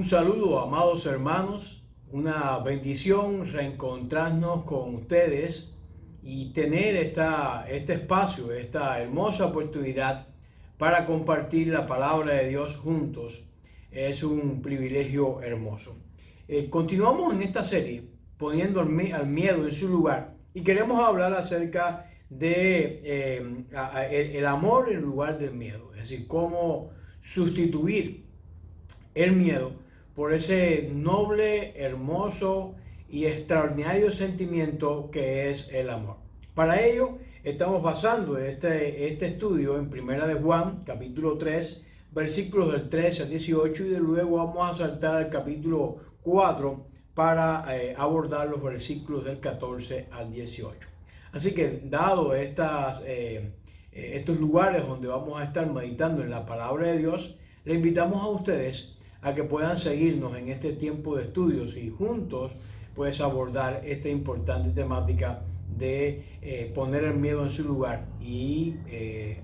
Un saludo, amados hermanos, una bendición reencontrarnos con ustedes y tener este espacio, esta hermosa oportunidad para compartir la palabra de Dios juntos. Es un privilegio hermoso. Continuamos en esta serie poniendo al miedo en su lugar y queremos hablar acerca de el amor en lugar del miedo, es decir, cómo sustituir el miedo por ese noble, hermoso y extraordinario sentimiento que es el amor. Para ello estamos basando este estudio en Primera de Juan, capítulo 3, versículos del 13 al 18, y de luego vamos a saltar al capítulo 4 para abordar los versículos del 14 al 18. Así que, dado estos lugares donde vamos a estar meditando en la palabra de Dios, le invitamos a ustedes a que puedan seguirnos en este tiempo de estudios y juntos pues abordar esta importante temática de poner el miedo en su lugar y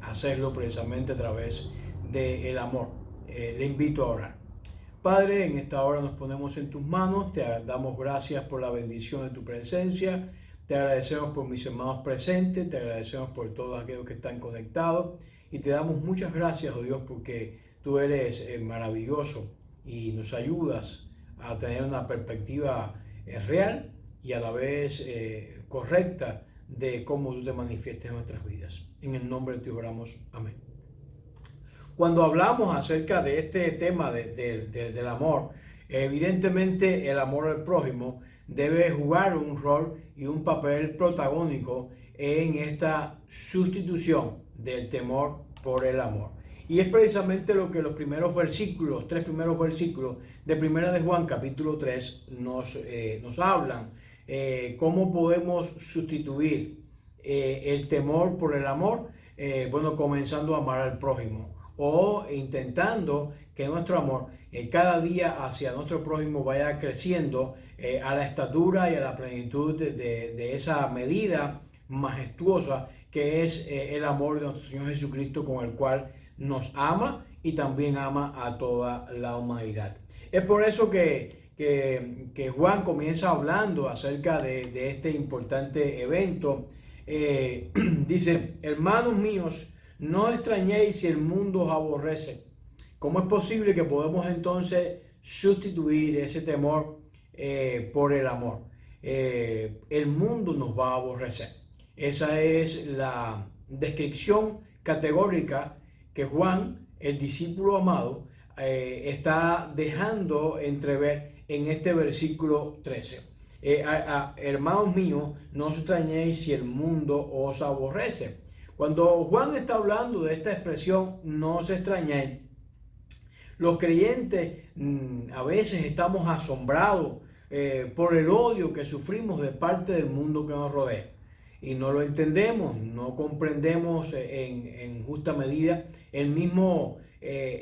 hacerlo precisamente a través del amor. Le invito a orar. Padre, en esta hora nos ponemos en tus manos, te damos gracias por la bendición de tu presencia, te agradecemos por mis hermanos presentes, te agradecemos por todos aquellos que están conectados y te damos muchas gracias, oh Dios, porque tú eres maravilloso y nos ayudas a tener una perspectiva real y a la vez correcta de cómo tú te manifiestas en nuestras vidas. En el nombre de Dios oramos. Amén. Cuando hablamos acerca de este tema del amor, evidentemente el amor al prójimo debe jugar un rol y un papel protagónico en esta sustitución del temor por el amor. Y es precisamente lo que los tres primeros versículos de Primera de Juan, capítulo 3, nos hablan. ¿Cómo podemos sustituir el temor por el amor? Comenzando a amar al prójimo o intentando que nuestro amor cada día hacia nuestro prójimo vaya creciendo a la estatura y a la plenitud de esa medida majestuosa que es el amor de nuestro Señor Jesucristo, con el cual nos ama y también ama a toda la humanidad. Es por eso que Juan comienza hablando acerca de este importante evento. Dice: hermanos míos, no extrañéis si el mundo os aborrece. ¿Cómo es posible que podamos entonces sustituir ese temor por el amor? El mundo nos va a aborrecer. Esa es la descripción categórica que Juan, el discípulo amado, está dejando entrever en este versículo 13. Hermanos míos, no os extrañéis si el mundo os aborrece. Cuando Juan está hablando de esta expresión, no os extrañéis, los creyentes a veces estamos asombrados por el odio que sufrimos de parte del mundo que nos rodea. Y no lo entendemos, no comprendemos en justa medida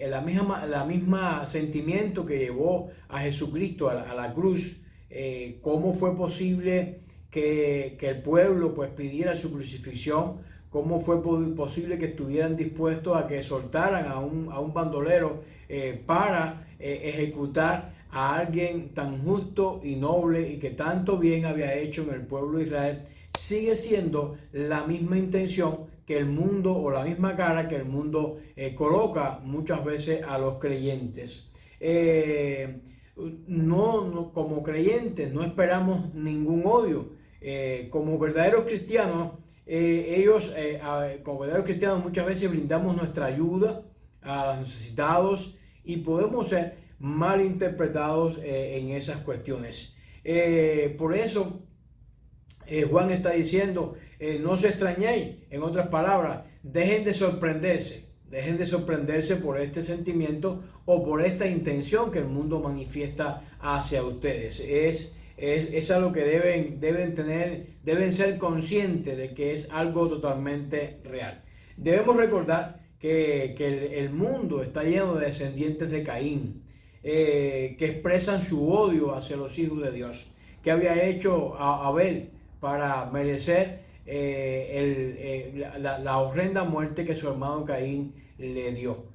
la misma sentimiento que llevó a Jesucristo a la cruz. Cómo fue posible que el pueblo pues pidiera su crucifixión, cómo fue posible que estuvieran dispuestos a que soltaran a un bandolero para ejecutar a alguien tan justo y noble y que tanto bien había hecho en el pueblo de Israel. Sigue siendo la misma intención que el mundo, o la misma cara que el mundo coloca muchas veces a los creyentes. Como creyentes no esperamos ningún odio. Como verdaderos cristianos, como verdaderos cristianos muchas veces brindamos nuestra ayuda a los necesitados y podemos ser malinterpretados en esas cuestiones. Por eso Juan está diciendo, no os extrañéis. En otras palabras, dejen de sorprenderse por este sentimiento o por esta intención que el mundo manifiesta hacia ustedes. Es algo que deben ser conscientes de que es algo totalmente real. Debemos recordar que el mundo está lleno de descendientes de Caín, que expresan su odio hacia los hijos de Dios. ¿Qué había hecho Abel para merecer la horrenda muerte que su hermano Caín le dio?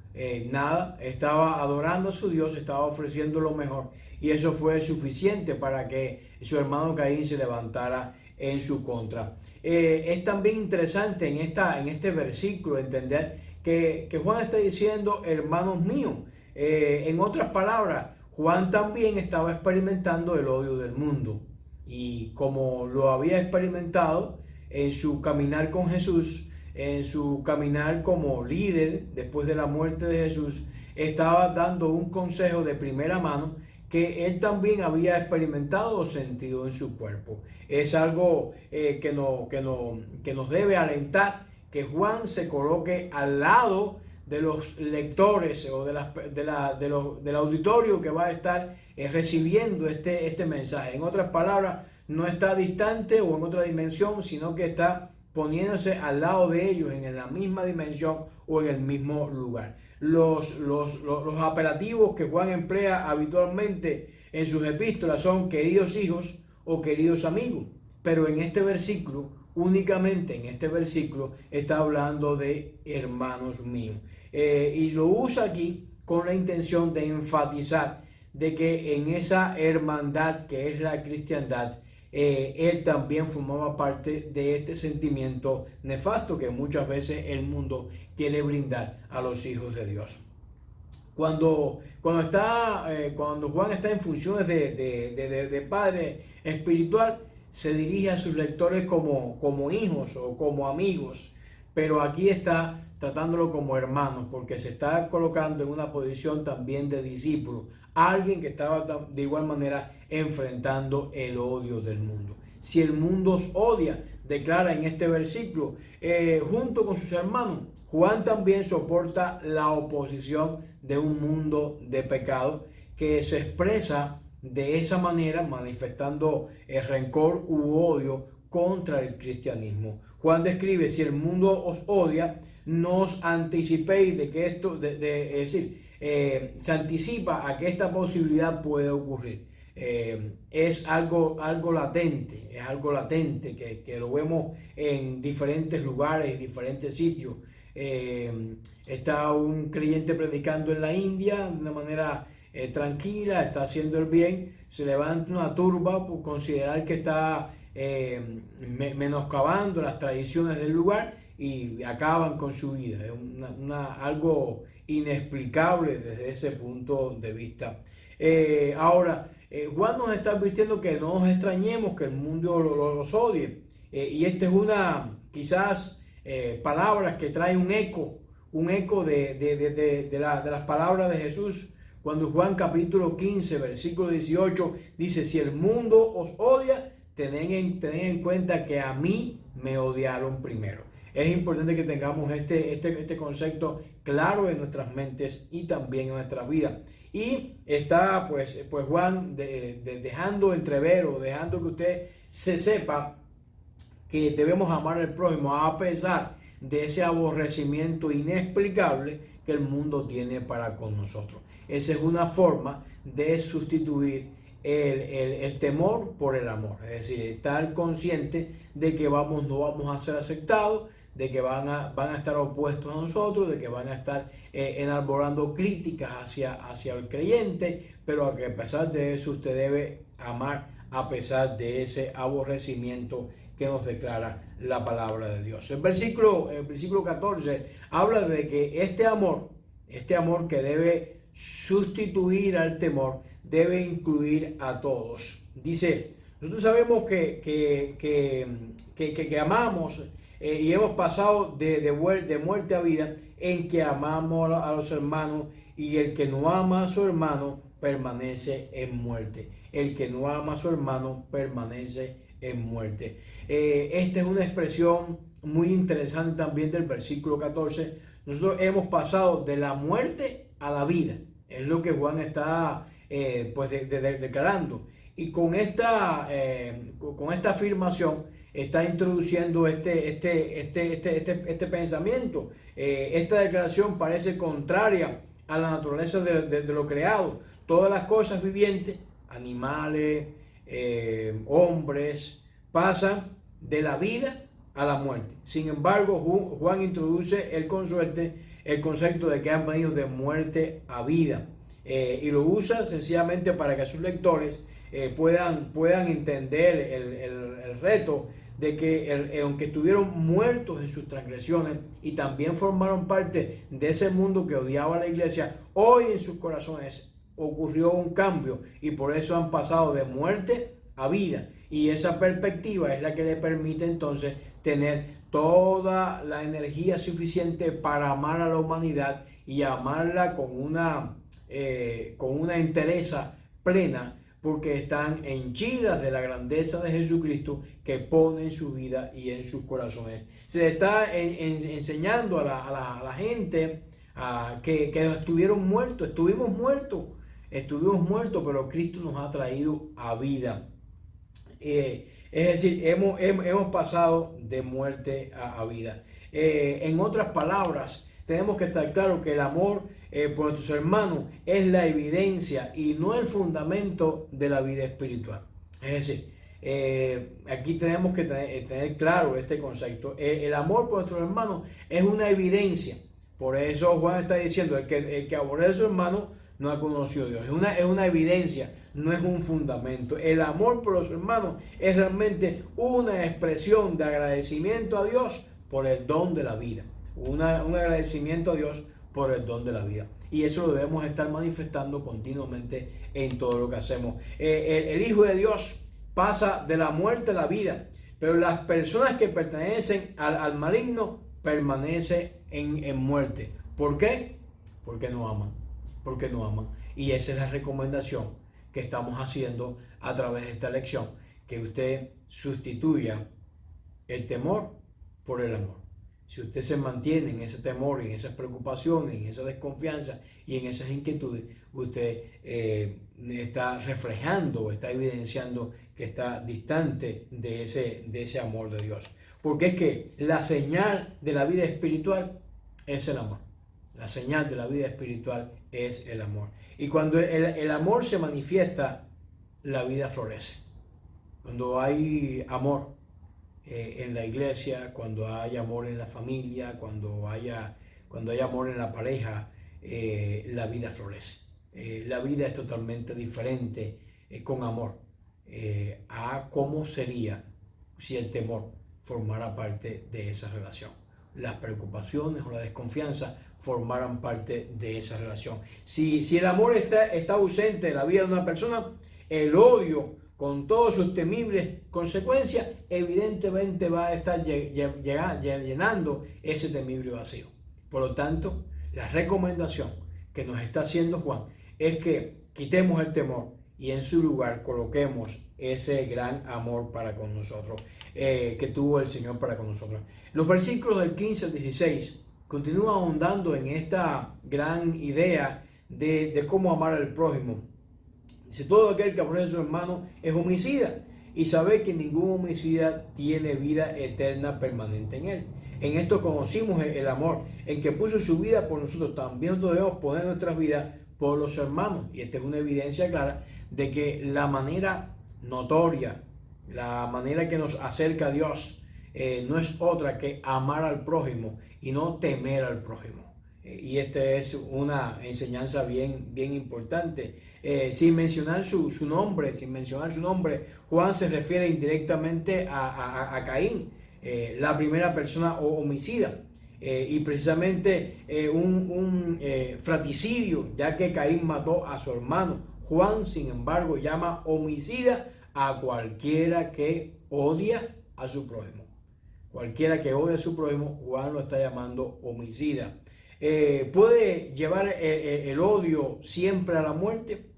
nada, estaba adorando a su Dios, estaba ofreciendo lo mejor, y eso fue suficiente para que su hermano Caín se levantara en su contra. Es también interesante en este versículo entender que Juan está diciendo, hermanos míos. En otras palabras, Juan también estaba experimentando el odio del mundo, y como lo había experimentado en su caminar con Jesús, en su caminar como líder después de la muerte de Jesús, estaba dando un consejo de primera mano que él también había experimentado o sentido en su cuerpo. Es algo que nos debe alentar, que Juan se coloque al lado de los lectores o del auditorio que va a estar recibiendo este mensaje. En otras palabras, no está distante o en otra dimensión, sino que está poniéndose al lado de ellos, en la misma dimensión o en el mismo lugar. Los apelativos que Juan emplea habitualmente en sus epístolas son queridos hijos o queridos amigos, pero en este versículo, únicamente en este versículo, está hablando de hermanos míos. Y lo usa aquí con la intención de enfatizar de que en esa hermandad que es la cristiandad, él también formaba parte de este sentimiento nefasto que muchas veces el mundo quiere brindar a los hijos de Dios. Cuando Juan está en funciones de padre espiritual, se dirige a sus lectores como hijos o como amigos, pero aquí está tratándolo como hermanos, porque se está colocando en una posición también de discípulo, alguien que estaba de igual manera enfrentando el odio del mundo. Si el mundo os odia, declara en este versículo, junto con sus hermanos, Juan también soporta la oposición de un mundo de pecado que se expresa de esa manera, manifestando el rencor u odio contra el cristianismo. Juan describe: si el mundo os odia, no os anticipéis de que esto, es decir, se anticipa a que esta posibilidad puede ocurrir. Es algo latente, que lo vemos en diferentes lugares, diferentes sitios. Está un creyente predicando en la India de una manera tranquila, está haciendo el bien, se levanta una turba por considerar que está menoscabando las tradiciones del lugar y acaban con su vida. Es algo inexplicable desde ese punto de vista. Ahora, Juan nos está advirtiendo que no nos extrañemos que el mundo los odie. Y esta es quizás palabras que trae un eco de las palabras de Jesús. Cuando Juan capítulo 15, versículo 18 dice: si el mundo os odia, tened en cuenta que a mí me odiaron primero. Es importante que tengamos este concepto claro en nuestras mentes y también en nuestra vida. Y está pues Juan dejando entrever o dejando que usted se sepa que debemos amar al prójimo a pesar de ese aborrecimiento inexplicable que el mundo tiene para con nosotros. Esa es una forma de sustituir el temor por el amor. Es decir, estar consciente de que no vamos a ser aceptados, de que van a estar opuestos a nosotros, de que van a estar enarbolando críticas hacia el creyente, pero que a pesar de eso usted debe amar a pesar de ese aborrecimiento que nos declara la palabra de Dios. El versículo 14 habla de que este amor que debe sustituir al temor, debe incluir a todos. Dice: nosotros sabemos que amamos y hemos pasado de muerte a vida en que amamos a los hermanos, y el que no ama a su hermano permanece en muerte. El que no ama a su hermano permanece en muerte. Esta es una expresión muy interesante también del versículo 14. Nosotros hemos pasado de la muerte a la vida. Es lo que Juan está declarando. Y con esta afirmación está introduciendo este pensamiento. Esta declaración parece contraria a la naturaleza de lo creado. Todas las cosas vivientes, animales, hombres, pasan de la vida a la muerte. Sin embargo, Juan introduce el consuelo el concepto de que han venido de muerte a vida. Y lo usa sencillamente para que sus lectores puedan entender el reto de que aunque estuvieron muertos en sus transgresiones y también formaron parte de ese mundo que odiaba a la iglesia, hoy en sus corazones ocurrió un cambio y por eso han pasado de muerte a vida. Y esa perspectiva es la que le permite entonces tener toda la energía suficiente para amar a la humanidad y amarla con una entereza plena, porque están henchidas de la grandeza de Jesucristo que pone en su vida y en sus corazones. Se le está enseñando a la gente que estuvieron muertos, estuvimos muertos, pero Cristo nos ha traído a vida. Es decir, hemos pasado de muerte a vida. En otras palabras, tenemos que estar claros que el amor por nuestros hermanos es la evidencia y no el fundamento de la vida espiritual. Es decir, aquí tenemos que tener claro este concepto. El amor por nuestros hermanos es una evidencia. Por eso Juan está diciendo, el que aborrece a su hermano no ha conocido a Dios. Es una evidencia, no es un fundamento. El amor por los hermanos es realmente una expresión de agradecimiento a Dios por el don de la vida. Un agradecimiento a Dios por el don de la vida. Y eso lo debemos estar manifestando continuamente en todo lo que hacemos. El Hijo de Dios pasa de la muerte a la vida, pero las personas que pertenecen al maligno permanecen en muerte. ¿Por qué? Porque no aman. Porque no aman. Y esa es la recomendación que estamos haciendo a través de esta lección, que usted sustituya el temor por el amor. Si usted se mantiene en ese temor, en esas preocupaciones, en esa desconfianza y en esas inquietudes, usted está reflejando, está evidenciando que está distante de ese amor de Dios. Porque es que la señal de la vida espiritual es el amor. La señal de la vida espiritual es el amor. Y cuando el amor se manifiesta, la vida florece. Cuando hay amor en la iglesia, cuando hay amor en la familia, cuando hay amor en la pareja, la vida florece. La vida es totalmente diferente con amor a cómo sería si el temor formara parte de esa relación. Las preocupaciones o la desconfianza formaran parte de esa relación. Si el amor está ausente de la vida de una persona, el odio, con todas sus temibles consecuencias, evidentemente va a estar llenando ese temible vacío. Por lo tanto, la recomendación que nos está haciendo Juan es que quitemos el temor y en su lugar coloquemos ese gran amor para con nosotros, que tuvo el Señor para con nosotros. Los versículos del 15 al 16 continúan ahondando en esta gran idea de cómo amar al prójimo. Dice, todo aquel que aborrece a su hermano es homicida, y sabe que ningún homicida tiene vida eterna permanente en él. En esto conocimos el amor, en que puso su vida por nosotros. También debemos poner nuestras vidas por los hermanos. Y esta es una evidencia clara de que la manera notoria, la manera que nos acerca a Dios, no es otra que amar al prójimo y no temer al prójimo. Y esta es una enseñanza bien importante. Sin mencionar su nombre, Juan se refiere indirectamente a Caín, la primera persona homicida. Y precisamente un fratricidio, ya que Caín mató a su hermano. Juan, sin embargo, llama homicida a cualquiera que odia a su prójimo. Cualquiera que odia a su prójimo, Juan lo está llamando homicida. ¿Puede llevar el odio siempre a la muerte?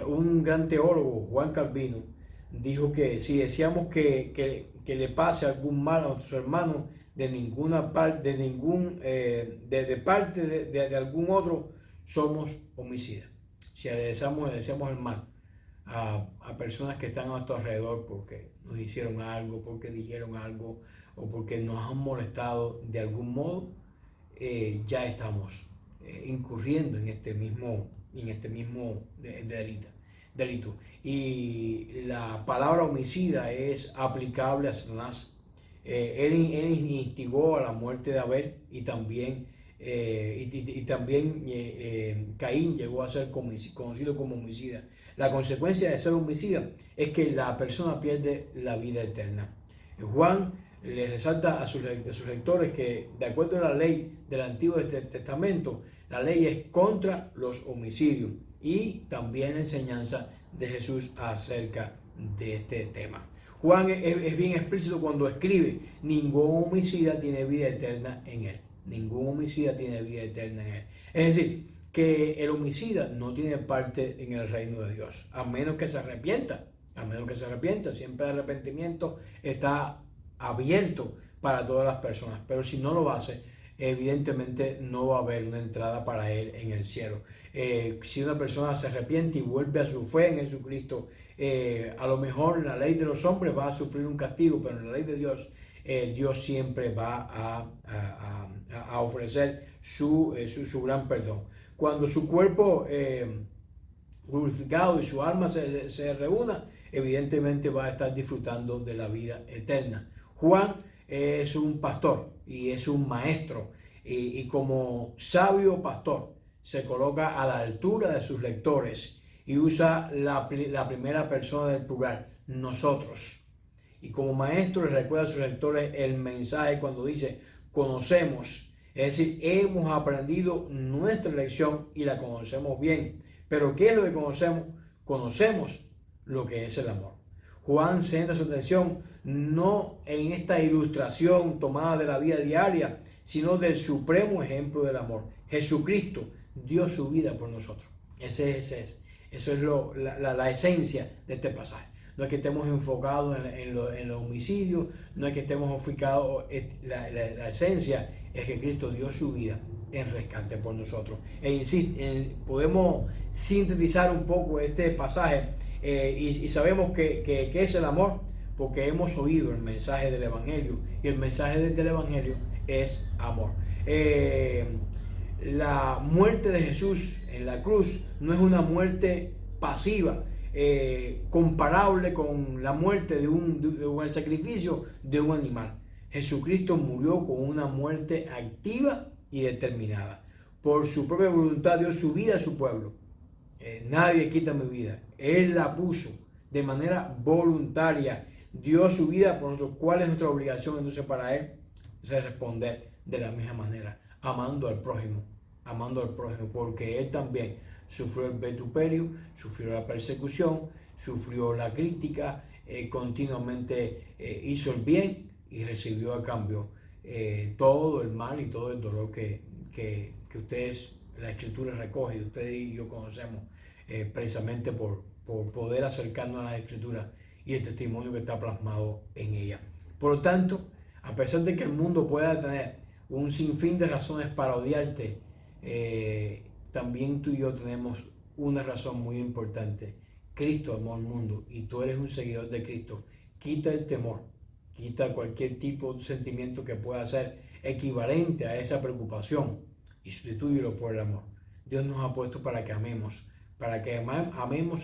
Un gran teólogo, Juan Calvino, dijo que si deseamos que le pase algún mal a nuestro hermano de ninguna parte, de parte de algún otro, somos homicidas. Si le deseamos el mal a personas que están a nuestro alrededor porque nos hicieron algo, porque dijeron algo o porque nos han molestado de algún modo, ya estamos incurriendo en este mismo delito. Y la palabra homicida es aplicable a Satanás. Él instigó a la muerte de Abel y también, Caín llegó a ser conocido como homicida. La consecuencia de ser homicida es que la persona pierde la vida eterna. Juan le resalta a sus lectores que, de acuerdo a la ley del Antiguo Testamento, la ley es contra los homicidios, y también la enseñanza de Jesús acerca de este tema. Juan es bien explícito cuando escribe: ningún homicida tiene vida eterna en él. Ningún homicida tiene vida eterna en él. Es decir, que el homicida no tiene parte en el reino de Dios, a menos que se arrepienta. A menos que se arrepienta. Siempre el arrepentimiento está abierto para todas las personas, pero si no lo hace, evidentemente no va a haber una entrada para él en el cielo. Si una persona se arrepiente y vuelve a su fe en Jesucristo, a lo mejor en la ley de los hombres va a sufrir un castigo, pero en la ley de Dios, Dios siempre va a ofrecer su gran perdón. Cuando su cuerpo glorificado y su alma se reúna, evidentemente va a estar disfrutando de la vida eterna. Juan es un pastor y es un maestro, y como sabio pastor se coloca a la altura de sus lectores y usa la primera persona del plural, nosotros. Y como maestro le recuerda a sus lectores el mensaje cuando dice conocemos, es decir, hemos aprendido nuestra lección y la conocemos bien. Pero ¿qué es lo que conocemos? Conocemos lo que es el amor. Juan centra su atención no en esta ilustración tomada de la vida diaria, sino del supremo ejemplo del amor. Jesucristo dio su vida por nosotros. Eso es la esencia de este pasaje. No es que estemos enfocados en los homicidios, no es que estemos enfocados, la esencia es que Cristo dio su vida en rescate por nosotros. Podemos sintetizar un poco este pasaje, y sabemos que es el amor porque hemos oído el mensaje del Evangelio, y el mensaje del Evangelio es amor. La muerte de Jesús en la cruz no es una muerte pasiva, comparable con la muerte o el sacrificio de un animal. Jesucristo murió con una muerte activa y determinada. Por su propia voluntad dio su vida a su pueblo. Nadie quita mi vida. Él la puso de manera voluntaria. Dio su vida por nosotros. ¿Cuál es nuestra obligación entonces para Él? Responder de la misma manera, amando al prójimo, porque Él también sufrió el vituperio, sufrió la persecución, sufrió la crítica, continuamente hizo el bien y recibió a cambio todo el mal y todo el dolor que ustedes, la Escritura recoge, y ustedes y yo conocemos, precisamente por poder acercarnos a la Escritura y el testimonio que está plasmado en ella. Por lo tanto, a pesar de que el mundo pueda tener un sinfín de razones para odiarte, también tú y yo tenemos una razón muy importante. Cristo amó al mundo y tú eres un seguidor de Cristo. Quita el temor, quita cualquier tipo de sentimiento que pueda ser equivalente a esa preocupación y sustitúyelo por el amor. Dios nos ha puesto para que amemos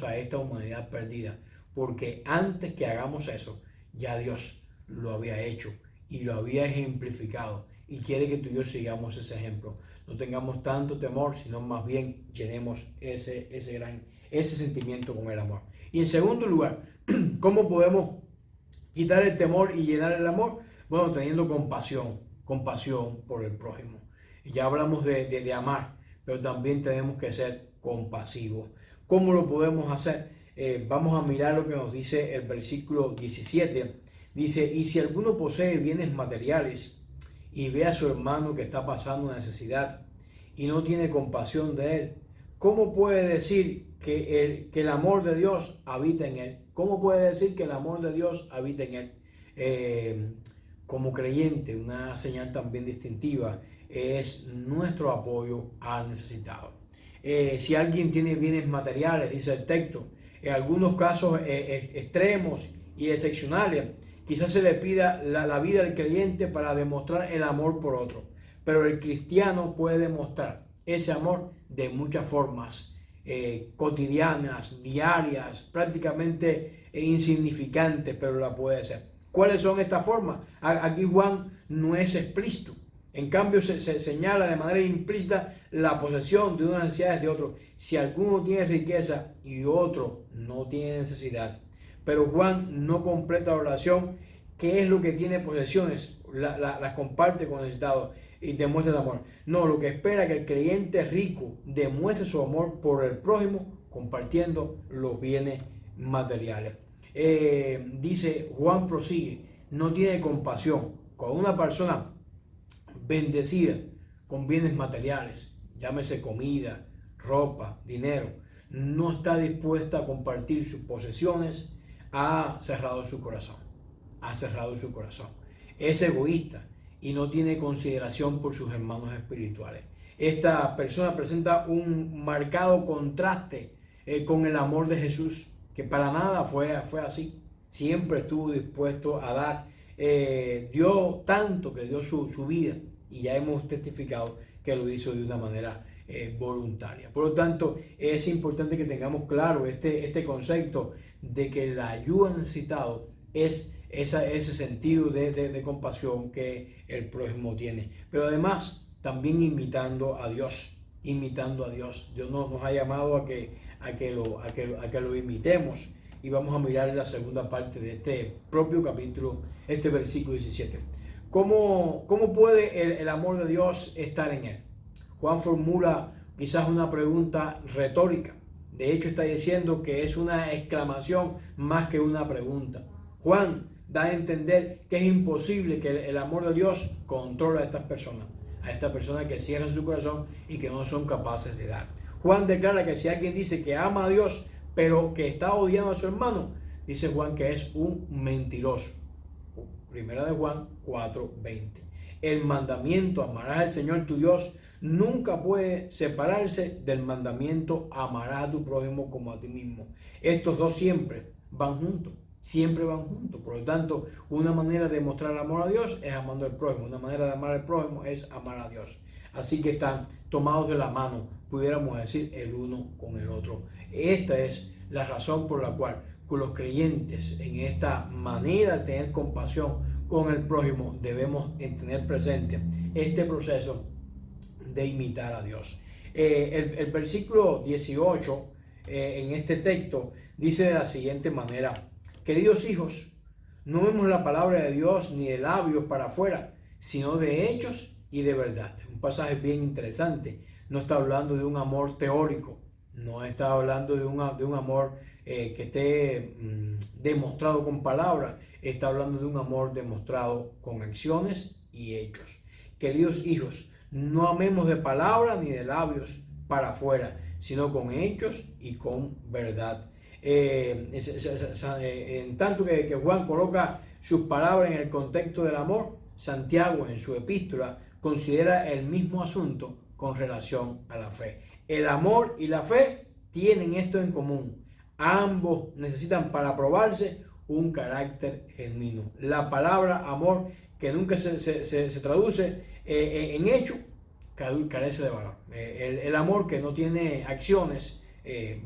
a esta humanidad perdida, porque antes que hagamos eso, ya Dios lo había hecho y lo había ejemplificado, y quiere que tú y yo sigamos ese ejemplo. No tengamos tanto temor, sino más bien llenemos ese sentimiento con el amor. Y en segundo lugar, ¿cómo podemos quitar el temor y llenar el amor? Bueno, teniendo compasión por el prójimo. Y ya hablamos de amar, pero también tenemos que ser compasivos. ¿Cómo lo podemos hacer? Vamos a mirar lo que nos dice el versículo 17. Dice: y si alguno posee bienes materiales y ve a su hermano que está pasando necesidad y no tiene compasión de él, ¿cómo puede decir que el amor de Dios habita en él? ¿Cómo puede decir que el amor de Dios habita en él? Como creyente, una señal también distintiva es nuestro apoyo al necesitado. Si alguien tiene bienes materiales, dice el texto, en algunos casos extremos y excepcionales, quizás se le pida la vida del creyente para demostrar el amor por otro, pero el cristiano puede demostrar ese amor de muchas formas, cotidianas, diarias, prácticamente insignificantes, pero la puede hacer. ¿Cuáles son estas formas? Aquí Juan no es explícito. En cambio, se señala de manera implícita la posesión de unas necesidades de otro. Si alguno tiene riqueza y otro no tiene necesidad. Pero Juan no completa la oración. ¿Qué es lo que tiene posesiones? Las comparte con el necesitado y demuestra el amor. No, lo que espera que el creyente rico demuestre su amor por el prójimo compartiendo los bienes materiales. Dice Juan, prosigue, no tiene compasión con una persona bendecida con bienes materiales, llámese comida, ropa, dinero, no está dispuesta a compartir sus posesiones, ha cerrado su corazón, es egoísta y no tiene consideración por sus hermanos espirituales. Esta persona presenta un marcado contraste con el amor de Jesús, que para nada fue así. Siempre estuvo dispuesto a dar. Dio tanto que dio su vida, y ya hemos testificado que lo hizo de una manera voluntaria. Por lo tanto, es importante que tengamos claro este concepto de que la ayuda necesitado es ese sentido de compasión que el prójimo tiene. Pero además, también imitando a Dios. Dios nos ha llamado a que lo imitemos. Y vamos a mirar la segunda parte de este propio capítulo, este versículo 17. ¿Cómo puede el amor de Dios estar en él? Juan formula quizás una pregunta retórica. De hecho, está diciendo que es una exclamación más que una pregunta. Juan da a entender que es imposible que el amor de Dios controle a estas personas que cierran su corazón y que no son capaces de dar. Juan declara que si alguien dice que ama a Dios, pero que está odiando a su hermano, dice Juan que es un mentiroso. Primera de Juan 4:20. El mandamiento, amarás al Señor tu Dios, nunca puede separarse del mandamiento, amarás a tu prójimo como a ti mismo. Estos dos siempre van juntos. Por lo tanto, una manera de mostrar amor a Dios es amando al prójimo. Una manera de amar al prójimo es amar a Dios. Así que están tomados de la mano, pudiéramos decir, el uno con el otro. Esta es la razón por la cual con los creyentes en esta manera de tener compasión con el prójimo debemos tener presente este proceso de imitar a Dios. El versículo 18 en este texto dice de la siguiente manera: queridos hijos, no vemos la palabra de Dios ni de labios para afuera, sino de hechos y de verdad. Un pasaje bien interesante. No está hablando de un amor teórico, no está hablando de un amor que esté demostrado con palabras, está hablando de un amor demostrado con acciones y hechos. Queridos hijos, no amemos de palabras ni de labios para afuera, sino con hechos y con verdad. En tanto que Juan coloca sus palabras en el contexto del amor, Santiago en su epístola considera el mismo asunto con relación a la fe. El amor y la fe tienen esto en común: ambos necesitan para aprobarse un carácter genuino. La palabra amor, que nunca se traduce en hecho, carece de valor. El amor que no tiene acciones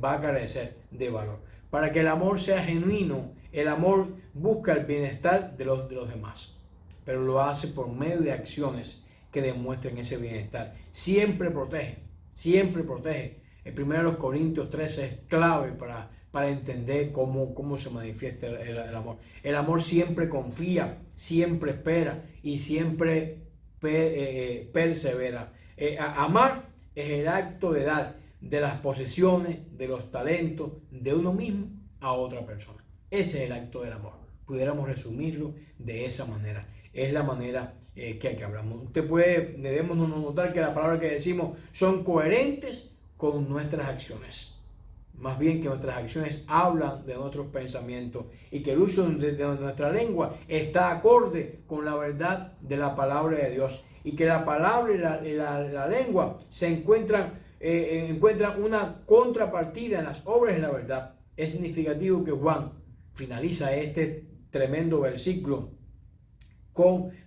va a carecer de valor. Para que el amor sea genuino, el amor busca el bienestar de los demás, pero lo hace por medio de acciones que demuestren ese bienestar. Siempre protege. El 1 Corintios 13 es clave para entender cómo se manifiesta el amor. El amor siempre confía, siempre espera y siempre persevera. Amar es el acto de dar de las posesiones, de los talentos de uno mismo a otra persona. Ese es el acto del amor. Pudiéramos resumirlo de esa manera. Es la manera que hablamos. Debemos notar que las palabras que decimos son coherentes con nuestras acciones. Más bien que nuestras acciones hablan de nuestros pensamientos y que el uso de nuestra lengua está acorde con la verdad de la palabra de Dios, y que la palabra y la lengua se encuentran una contrapartida en las obras de la verdad. Es significativo que Juan finaliza este tremendo versículo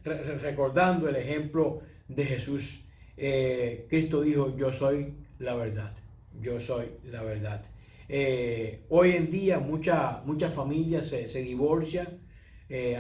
recordando el ejemplo de Jesús. Cristo dijo: yo soy la verdad. Hoy en día muchas familias se divorcian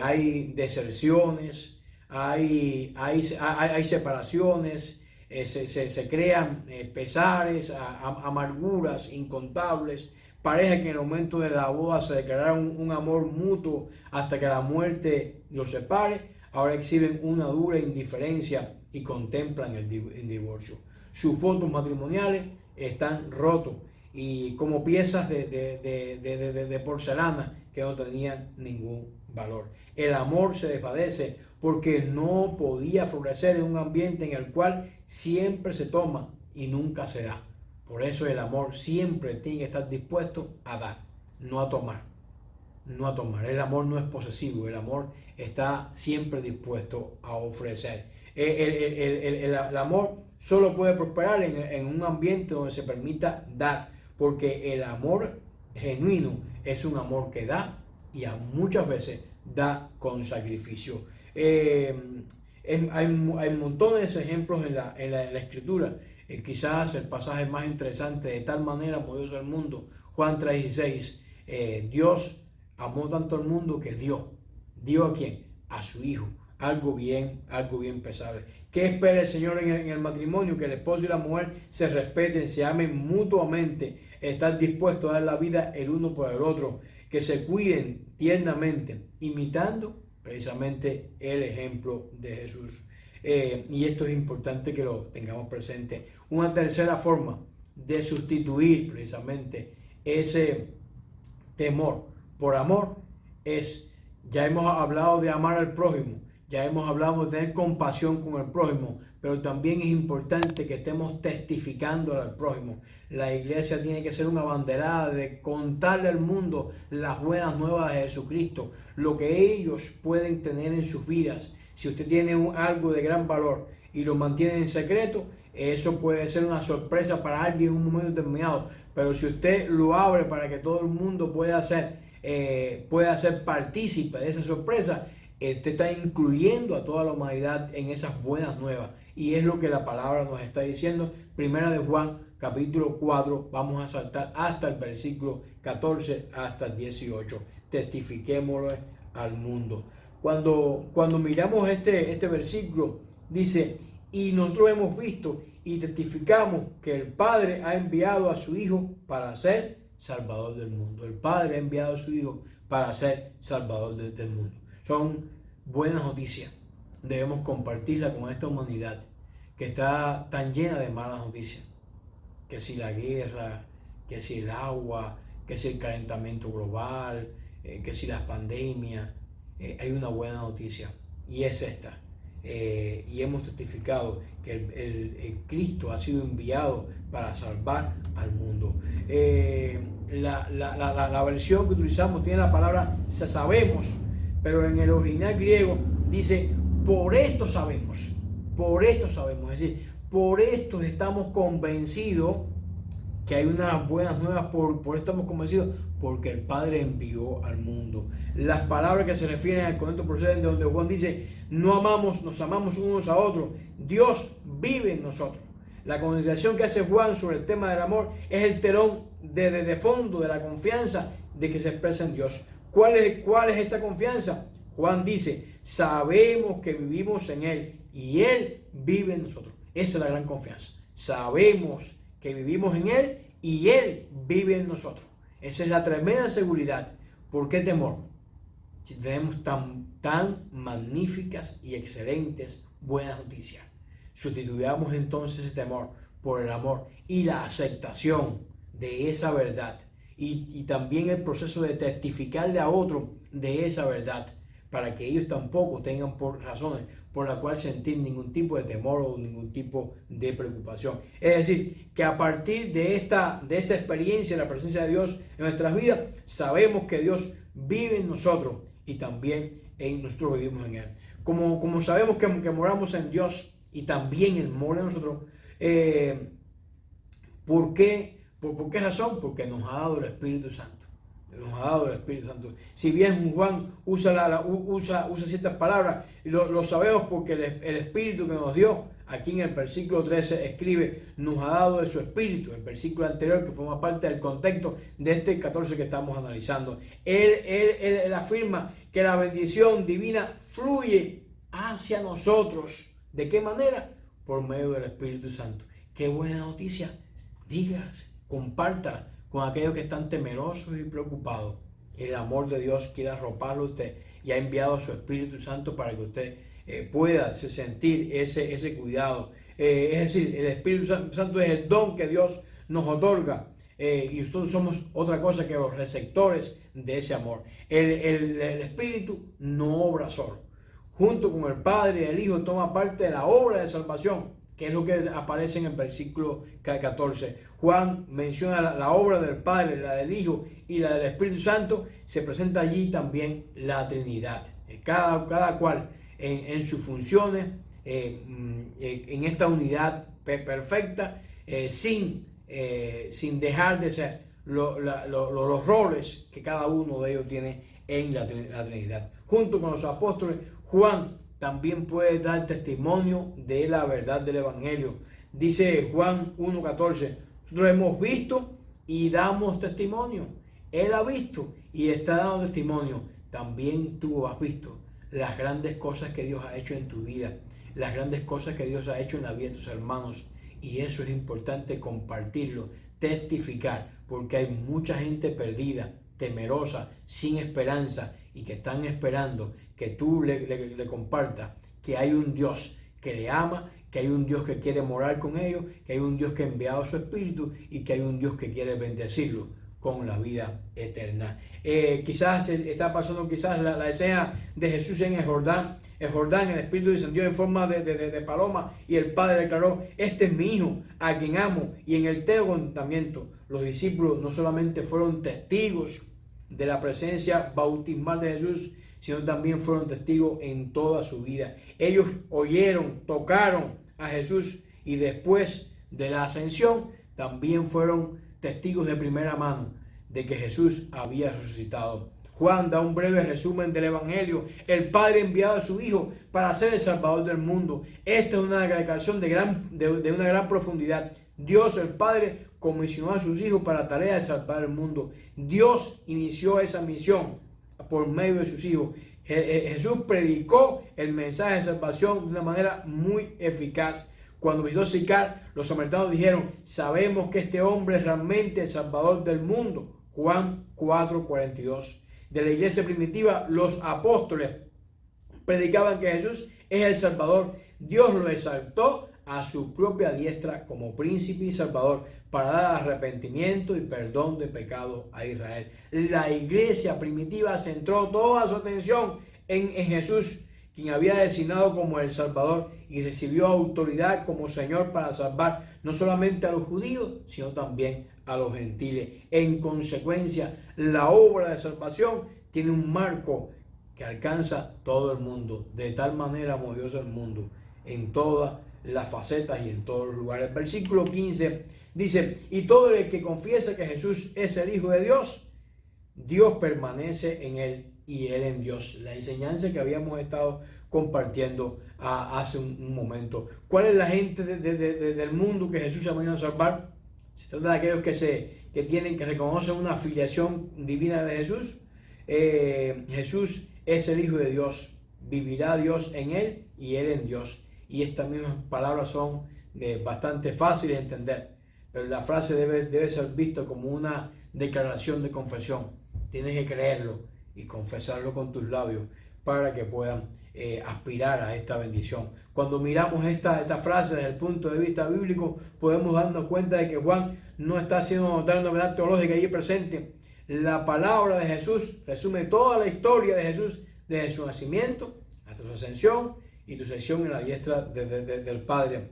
hay deserciones, hay separaciones, se crean pesares, amarguras incontables, parejas que en el momento de la boda se declararon un amor mutuo hasta que la muerte los separe, ahora exhiben una dura indiferencia y contemplan el divorcio. Sus votos matrimoniales están rotos y como piezas de porcelana que no tenían ningún valor. El amor se desvanece porque no podía florecer en un ambiente en el cual siempre se toma y nunca se da. Por eso el amor siempre tiene que estar dispuesto a dar, no a tomar. No a tomar. El amor no es posesivo, el amor está siempre dispuesto a ofrecer. El amor solo puede prosperar en un ambiente donde se permita dar, porque el amor genuino es un amor que da y muchas veces da con sacrificio. Hay montones de ejemplos en la escritura. Quizás el pasaje más interesante: de tal manera amó Dios al mundo, Juan 3:16. Dios amó tanto al mundo que dio ¿a quién? A su hijo. Algo bien pesable. ¿Qué espera el Señor en el matrimonio? Que el esposo y la mujer se respeten, se amen mutuamente, estar dispuestos a dar la vida el uno por el otro, que se cuiden tiernamente, imitando precisamente el ejemplo de Jesús. Y esto es importante que lo tengamos presente. Una tercera forma de sustituir precisamente ese temor por amor es, ya hemos hablado de amar al prójimo, ya hemos hablado de tener compasión con el prójimo, pero también es importante que estemos testificando al prójimo. La iglesia tiene que ser una abanderada de contarle al mundo las buenas nuevas de Jesucristo, lo que ellos pueden tener en sus vidas. Si usted tiene algo de gran valor y lo mantiene en secreto, eso puede ser una sorpresa para alguien en un momento determinado. Pero si usted lo abre para que todo el mundo pueda ser partícipe de esa sorpresa, usted está incluyendo a toda la humanidad en esas buenas nuevas. Y es lo que la palabra nos está diciendo. Primera de Juan, capítulo 4, vamos a saltar hasta el versículo 14 hasta el 18. Testifiquémoslo al mundo. Cuando miramos este versículo, dice: y nosotros hemos visto y testificamos que el Padre ha enviado a su Hijo para ser Salvador del mundo. El Padre ha enviado a su Hijo para ser Salvador del mundo. Son buenas noticias. Debemos compartirla con esta humanidad que está tan llena de malas noticias. Que si la guerra, que si el agua, que si el calentamiento global, que si las pandemias. Hay una buena noticia y es esta. Y hemos testificado que el Cristo ha sido enviado para salvar al mundo. La versión que utilizamos tiene la palabra sabemos, pero en el original griego dice por esto sabemos, es decir, por esto estamos convencidos que hay unas buenas nuevas, por esto estamos convencidos, porque el Padre envió al mundo. Las palabras que se refieren al contexto proceden de donde Juan dice: nos amamos unos a otros, Dios vive en nosotros. La consideración que hace Juan sobre el tema del amor es el telón de fondo de la confianza de que se expresa en Dios. ¿Cuál es esta confianza? Juan dice: sabemos que vivimos en Él y Él vive en nosotros. Esa es la gran confianza. Sabemos que vivimos en Él y Él vive en nosotros. Esa es la tremenda seguridad. ¿Por qué temor? Si tenemos tan magníficas y excelentes buenas noticias. Sustituyamos entonces ese temor por el amor y la aceptación de esa verdad. Y también el proceso de testificarle a otro de esa verdad, para que ellos tampoco tengan razones por las cuales sentir ningún tipo de temor o ningún tipo de preocupación. Es decir, que a partir de esta experiencia de la presencia de Dios en nuestras vidas, sabemos que Dios vive en nosotros y también nosotros vivimos en Él. Como sabemos que moramos en Dios y también Él mora en nosotros, ¿por qué razón? Porque nos ha dado el Espíritu Santo. nos ha dado el Espíritu Santo. Si bien Juan usa ciertas palabras, lo sabemos porque el Espíritu que nos dio, aquí en el versículo 13 escribe, nos ha dado de su Espíritu, el versículo anterior que forma parte del contexto de este 14 que estamos analizando. Él afirma que la bendición divina fluye hacia nosotros. ¿De qué manera? Por medio del Espíritu Santo. ¡Qué buena noticia! Dígase, compártala con aquellos que están temerosos y preocupados. El amor de Dios quiere arroparlo a usted y ha enviado a su Espíritu Santo para que usted pueda sentir ese cuidado. Es decir, el Espíritu Santo es el don que Dios nos otorga y nosotros somos otra cosa que los receptores de ese amor. El Espíritu no obra solo. Junto con el Padre y el Hijo toma parte de la obra de salvación, que es lo que aparece en el versículo 14. Juan menciona la obra del Padre, la del Hijo y la del Espíritu Santo. Se presenta allí también la Trinidad. Cada cual en sus funciones, en esta unidad perfecta, sin dejar de ser los roles que cada uno de ellos tiene en la Trinidad. Junto con los apóstoles, Juan también puede dar testimonio de la verdad del Evangelio. Dice Juan 1:14, nosotros hemos visto y damos testimonio. Él ha visto y está dando testimonio. También tú has visto las grandes cosas que Dios ha hecho en tu vida, las grandes cosas que Dios ha hecho en la vida de tus hermanos. Y eso es importante compartirlo, testificar, porque hay mucha gente perdida, temerosa, sin esperanza y que están esperando que tú le compartas que hay un Dios que le ama, que hay un Dios que quiere morar con ellos, que hay un Dios que ha enviado su Espíritu y que hay un Dios que quiere bendecirlo con la vida eterna. Quizás está pasando la escena de Jesús en el Jordán. El Espíritu descendió en forma de paloma y el Padre declaró, este es mi Hijo, a quien amo. Y en el contamiento, los discípulos no solamente fueron testigos de la presencia bautismal de Jesús, sino también fueron testigos en toda su vida. Ellos oyeron, tocaron a Jesús y después de la ascensión también fueron testigos de primera mano de que Jesús había resucitado. Juan da un breve resumen del Evangelio. El Padre ha enviado a su Hijo para ser el Salvador del mundo. Esta es una declaración de una gran profundidad. Dios, el Padre, comisionó a sus hijos para la tarea de salvar el mundo. Dios inició esa misión por medio de sus hijos. Jesús predicó el mensaje de salvación de una manera muy eficaz. Cuando visitó Sicar, los samaritanos dijeron, sabemos que este hombre es realmente el Salvador del mundo. Juan 4:42. De la iglesia primitiva, los apóstoles predicaban que Jesús es el Salvador. Dios lo exaltó a su propia diestra como príncipe y Salvador para dar arrepentimiento y perdón de pecado a Israel. La iglesia primitiva centró toda su atención en Jesús, quien había designado como el Salvador y recibió autoridad como Señor para salvar no solamente a los judíos, sino también a los gentiles. En consecuencia, la obra de salvación tiene un marco que alcanza todo el mundo. De tal manera amó Dios el mundo, en todas las facetas y en todos los lugares. Versículo 15 dice, y todo el que confiesa que Jesús es el Hijo de Dios, Dios permanece en él y él en Dios. La enseñanza que habíamos estado compartiendo hace un momento. ¿Cuál es la gente del mundo que Jesús ha venido a salvar? Se trata de aquellos que reconocen una afiliación divina de Jesús. Jesús es el Hijo de Dios. Vivirá Dios en él y él en Dios. Y estas mismas palabras son bastante fáciles de entender. Pero la frase debe ser vista como una declaración de confesión. Tienes que creerlo y confesarlo con tus labios para que puedan aspirar a esta bendición. Cuando miramos esta frase desde el punto de vista bíblico, podemos darnos cuenta de que Juan no está haciendo notar una verdad teológica allí presente. La palabra de Jesús resume toda la historia de Jesús desde su nacimiento hasta su ascensión y su sesión en la diestra del Padre.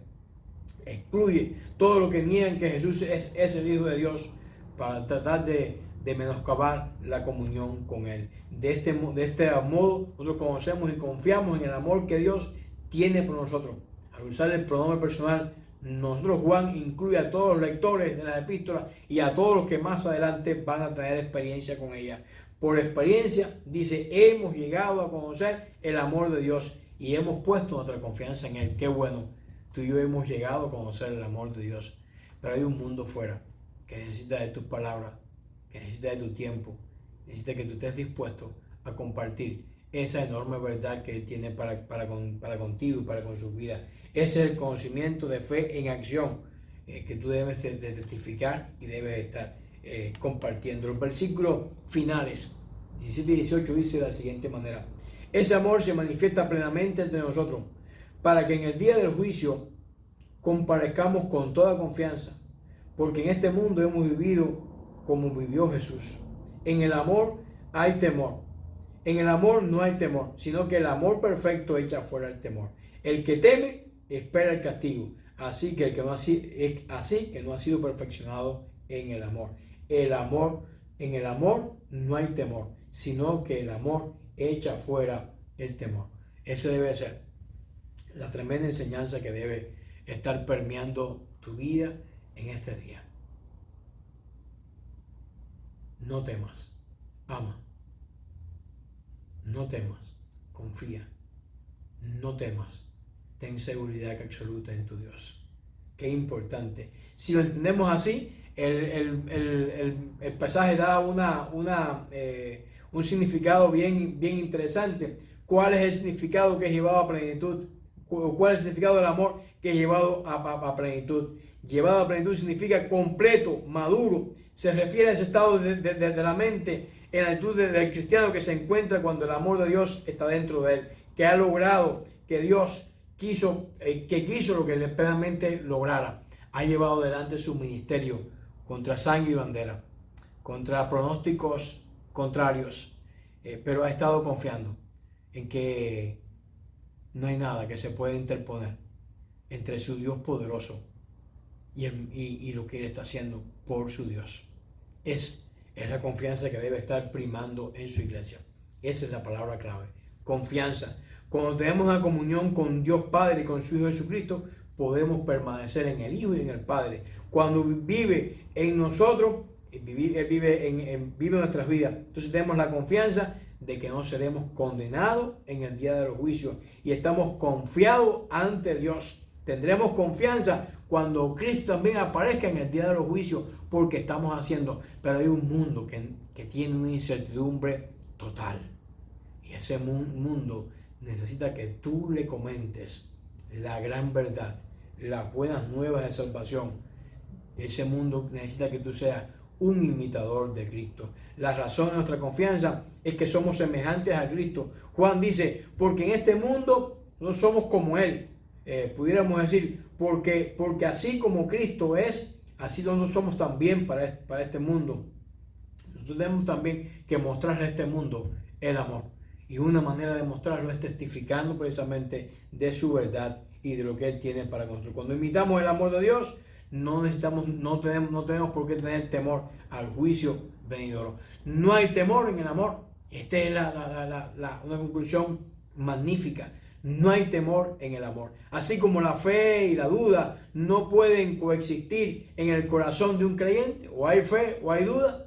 Excluye todo lo que niegan que Jesús es el Hijo de Dios para tratar de menoscabar la comunión con Él. De este modo, nosotros conocemos y confiamos en el amor que Dios tiene por nosotros. Al usar el pronombre personal Nosotros, Juan incluye a todos los lectores de las epístolas y a todos los que más adelante van a tener experiencia con ella. Por experiencia, dice, hemos llegado a conocer el amor de Dios y hemos puesto nuestra confianza en Él. Qué bueno, tú y yo hemos llegado a conocer el amor de Dios. Pero hay un mundo fuera que necesita de tus palabras, que necesita de tu tiempo, necesita que tú estés dispuesto a compartir esa enorme verdad que Él tiene para contigo y para con su vida. Ese es el conocimiento de fe en acción que tú debes de testificar y debes estar compartiendo. Los versículos finales, 17 y 18, dice de la siguiente manera: ese amor se manifiesta plenamente entre nosotros, para que en el día del juicio comparezcamos con toda confianza, porque en este mundo hemos vivido como vivió Jesús. En el amor hay temor. En el amor no hay temor, sino que el amor perfecto echa fuera el temor. El que teme espera el castigo, así que no ha sido perfeccionado en el amor. En el amor no hay temor, sino que el amor echa fuera el temor. Esa debe ser la tremenda enseñanza que debe estar permeando tu vida en este día. No temas, ama. No temas, confía. No temas, ten seguridad absoluta en tu Dios. Qué importante. Si lo entendemos así, el pasaje da un significado bien interesante. ¿Cuál es el significado que es llevado a plenitud? ¿Cuál es el significado del amor que es llevado a plenitud? Llevado a plenitud significa completo, maduro. Se refiere a ese estado de la mente en la actitud del cristiano que se encuentra cuando el amor de Dios está dentro de él, que ha logrado, que Dios quiso lo que él plenamente lograra. Ha llevado adelante su ministerio contra sangre y bandera, contra pronósticos contrarios, pero ha estado confiando en que no hay nada que se pueda interponer entre su Dios poderoso y lo que Él está haciendo por su Dios. Es la confianza que debe estar primando en su iglesia. Esa es la palabra clave. Confianza. Cuando tenemos una comunión con Dios Padre y con su Hijo Jesucristo, podemos permanecer en el Hijo y en el Padre. Cuando vive en nosotros, Él vive en nuestras vidas. Entonces tenemos la confianza de que no seremos condenados en el día de los juicios y estamos confiados ante Dios. Tendremos confianza cuando Cristo también aparezca en el día de los juicios, porque estamos haciendo, pero hay un mundo que tiene una incertidumbre total, y ese mundo necesita que tú le comentes la gran verdad, las buenas nuevas de salvación. Ese mundo necesita que tú seas un imitador de Cristo. La razón de nuestra confianza es que somos semejantes a Cristo. Juan dice, porque en este mundo no somos como Él. Pudiéramos decir, porque así como Cristo es, así nosotros somos también para este mundo. Nosotros tenemos también que mostrarle a este mundo el amor. Y una manera de mostrarlo es testificando precisamente de su verdad y de lo que Él tiene para nosotros. Cuando imitamos el amor de Dios, no tenemos por qué tener temor al juicio venidero. No hay temor en el amor. Esta es una conclusión magnífica. No hay temor en el amor. Así como la fe y la duda no pueden coexistir en el corazón de un creyente, o hay fe o hay duda,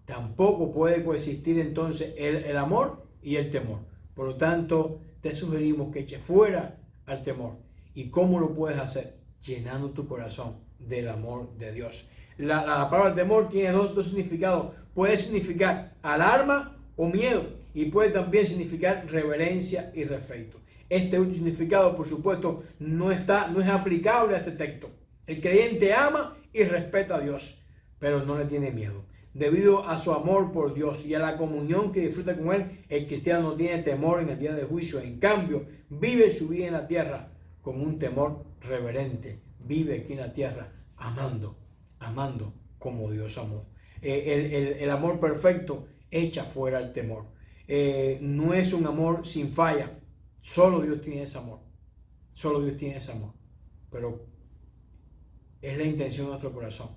tampoco puede coexistir entonces el amor y el temor. Por lo tanto, te sugerimos que eches fuera al temor. ¿Y cómo lo puedes hacer? Llenando tu corazón del amor de Dios. La palabra temor tiene dos significados. Puede significar alarma o miedo, y puede también significar reverencia y respeto. Este último significado, por supuesto, no es aplicable a este texto. El creyente ama y respeta a Dios, pero no le tiene miedo. Debido a su amor por Dios y a la comunión que disfruta con Él, el cristiano no tiene temor en el día del juicio. En cambio, vive su vida en la tierra con un temor reverente. Vive aquí en la tierra amando como Dios amó. El amor perfecto echa fuera el temor. No es un amor sin falla. Solo Dios tiene ese amor. Solo Dios tiene ese amor. Pero es la intención de nuestro corazón,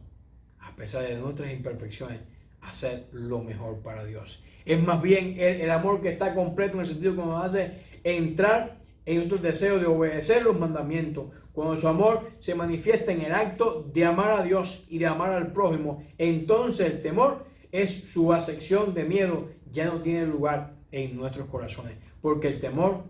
a pesar de nuestras imperfecciones, hacer lo mejor para Dios. Es más bien el amor que está completo en el sentido que nos hace entrar en nuestro deseo de obedecer los mandamientos. Cuando su amor se manifiesta en el acto de amar a Dios y de amar al prójimo, entonces el temor es su acepción de miedo, ya no tiene lugar en nuestros corazones, porque el temor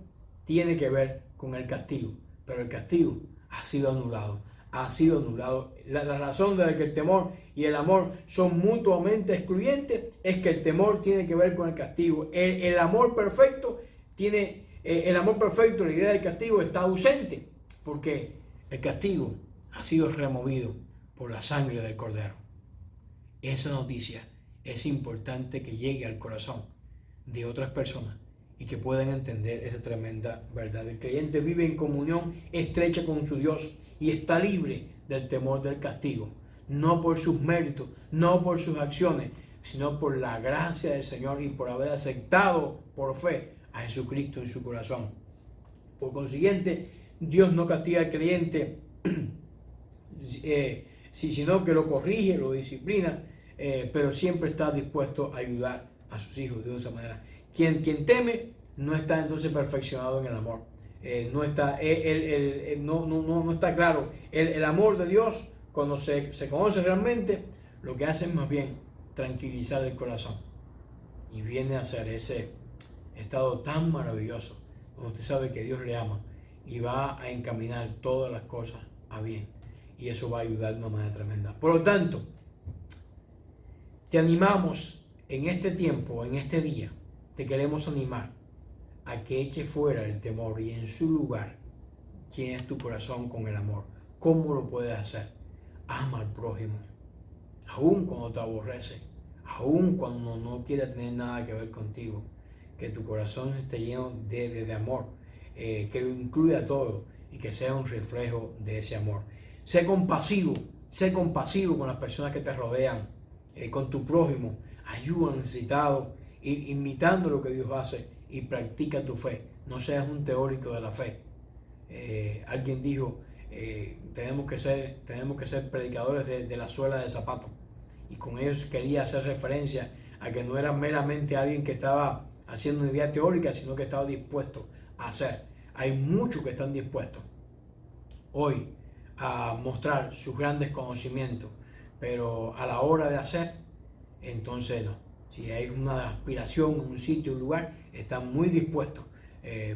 tiene que ver con el castigo, pero el castigo ha sido anulado, ha sido anulado. La razón de la que el temor y el amor son mutuamente excluyentes es que el temor tiene que ver con el castigo. El amor perfecto la idea del castigo está ausente, porque el castigo ha sido removido por la sangre del Cordero. Esa noticia es importante que llegue al corazón de otras personas y que puedan entender esa tremenda verdad. El creyente vive en comunión estrecha con su Dios y está libre del temor del castigo, no por sus méritos, no por sus acciones, sino por la gracia del Señor y por haber aceptado por fe a Jesucristo en su corazón. Por consiguiente, Dios no castiga al creyente, sino que lo corrige, lo disciplina, pero siempre está dispuesto a ayudar a sus hijos de esa manera. Quien teme no está entonces perfeccionado en el amor. No está claro. El amor de Dios, cuando se conoce realmente, lo que hace es más bien tranquilizar el corazón. Y viene a ser ese estado tan maravilloso, donde usted sabe que Dios le ama y va a encaminar todas las cosas a bien. Y eso va a ayudar de una manera tremenda. Por lo tanto, te animamos en este tiempo, en este día, te queremos animar a que eche fuera el temor y en su lugar llenes tu corazón con el amor. ¿Cómo lo puedes hacer? Ama al prójimo, aun cuando te aborrece, aun cuando no quiere tener nada que ver contigo. Que tu corazón esté lleno de amor, que lo incluya todo y que sea un reflejo de ese amor. Sé compasivo con las personas que te rodean, con tu prójimo. Ayuda al necesitado, imitando lo que Dios hace, y practica tu fe. No seas un teórico de la fe. Alguien dijo, tenemos que ser predicadores de la suela de zapato. Y con ellos quería hacer referencia a que no era meramente alguien que estaba haciendo una idea teórica, sino que estaba dispuesto a hacer. Hay muchos que están dispuestos hoy a mostrar sus grandes conocimientos, pero a la hora de hacer, entonces no. Si hay una aspiración, un sitio, un lugar, están muy dispuestos,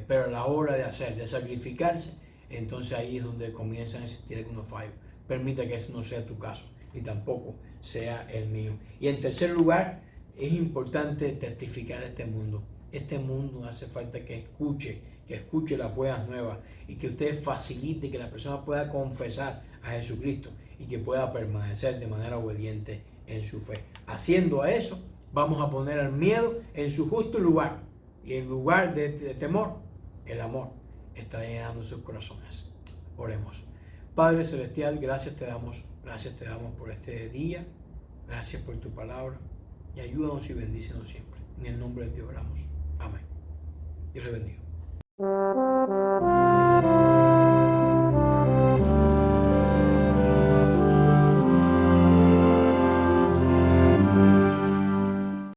pero a la hora de hacer, de sacrificarse, entonces ahí es donde comienzan a existir algunos fallos. Permite que ese no sea tu caso, ni tampoco sea el mío. Y en tercer lugar, es importante testificar a este mundo. Este mundo hace falta que escuche las buenas nuevas y que usted facilite que la persona pueda confesar a Jesucristo y que pueda permanecer de manera obediente en su fe. Haciendo eso, vamos a poner al miedo en su justo lugar, y en lugar de temor, el amor está llenando sus corazones. Oremos. Padre Celestial, gracias te damos por este día, gracias por tu palabra, y ayúdanos y bendícenos siempre. En el nombre de Dios oramos. Amén. Dios le bendiga.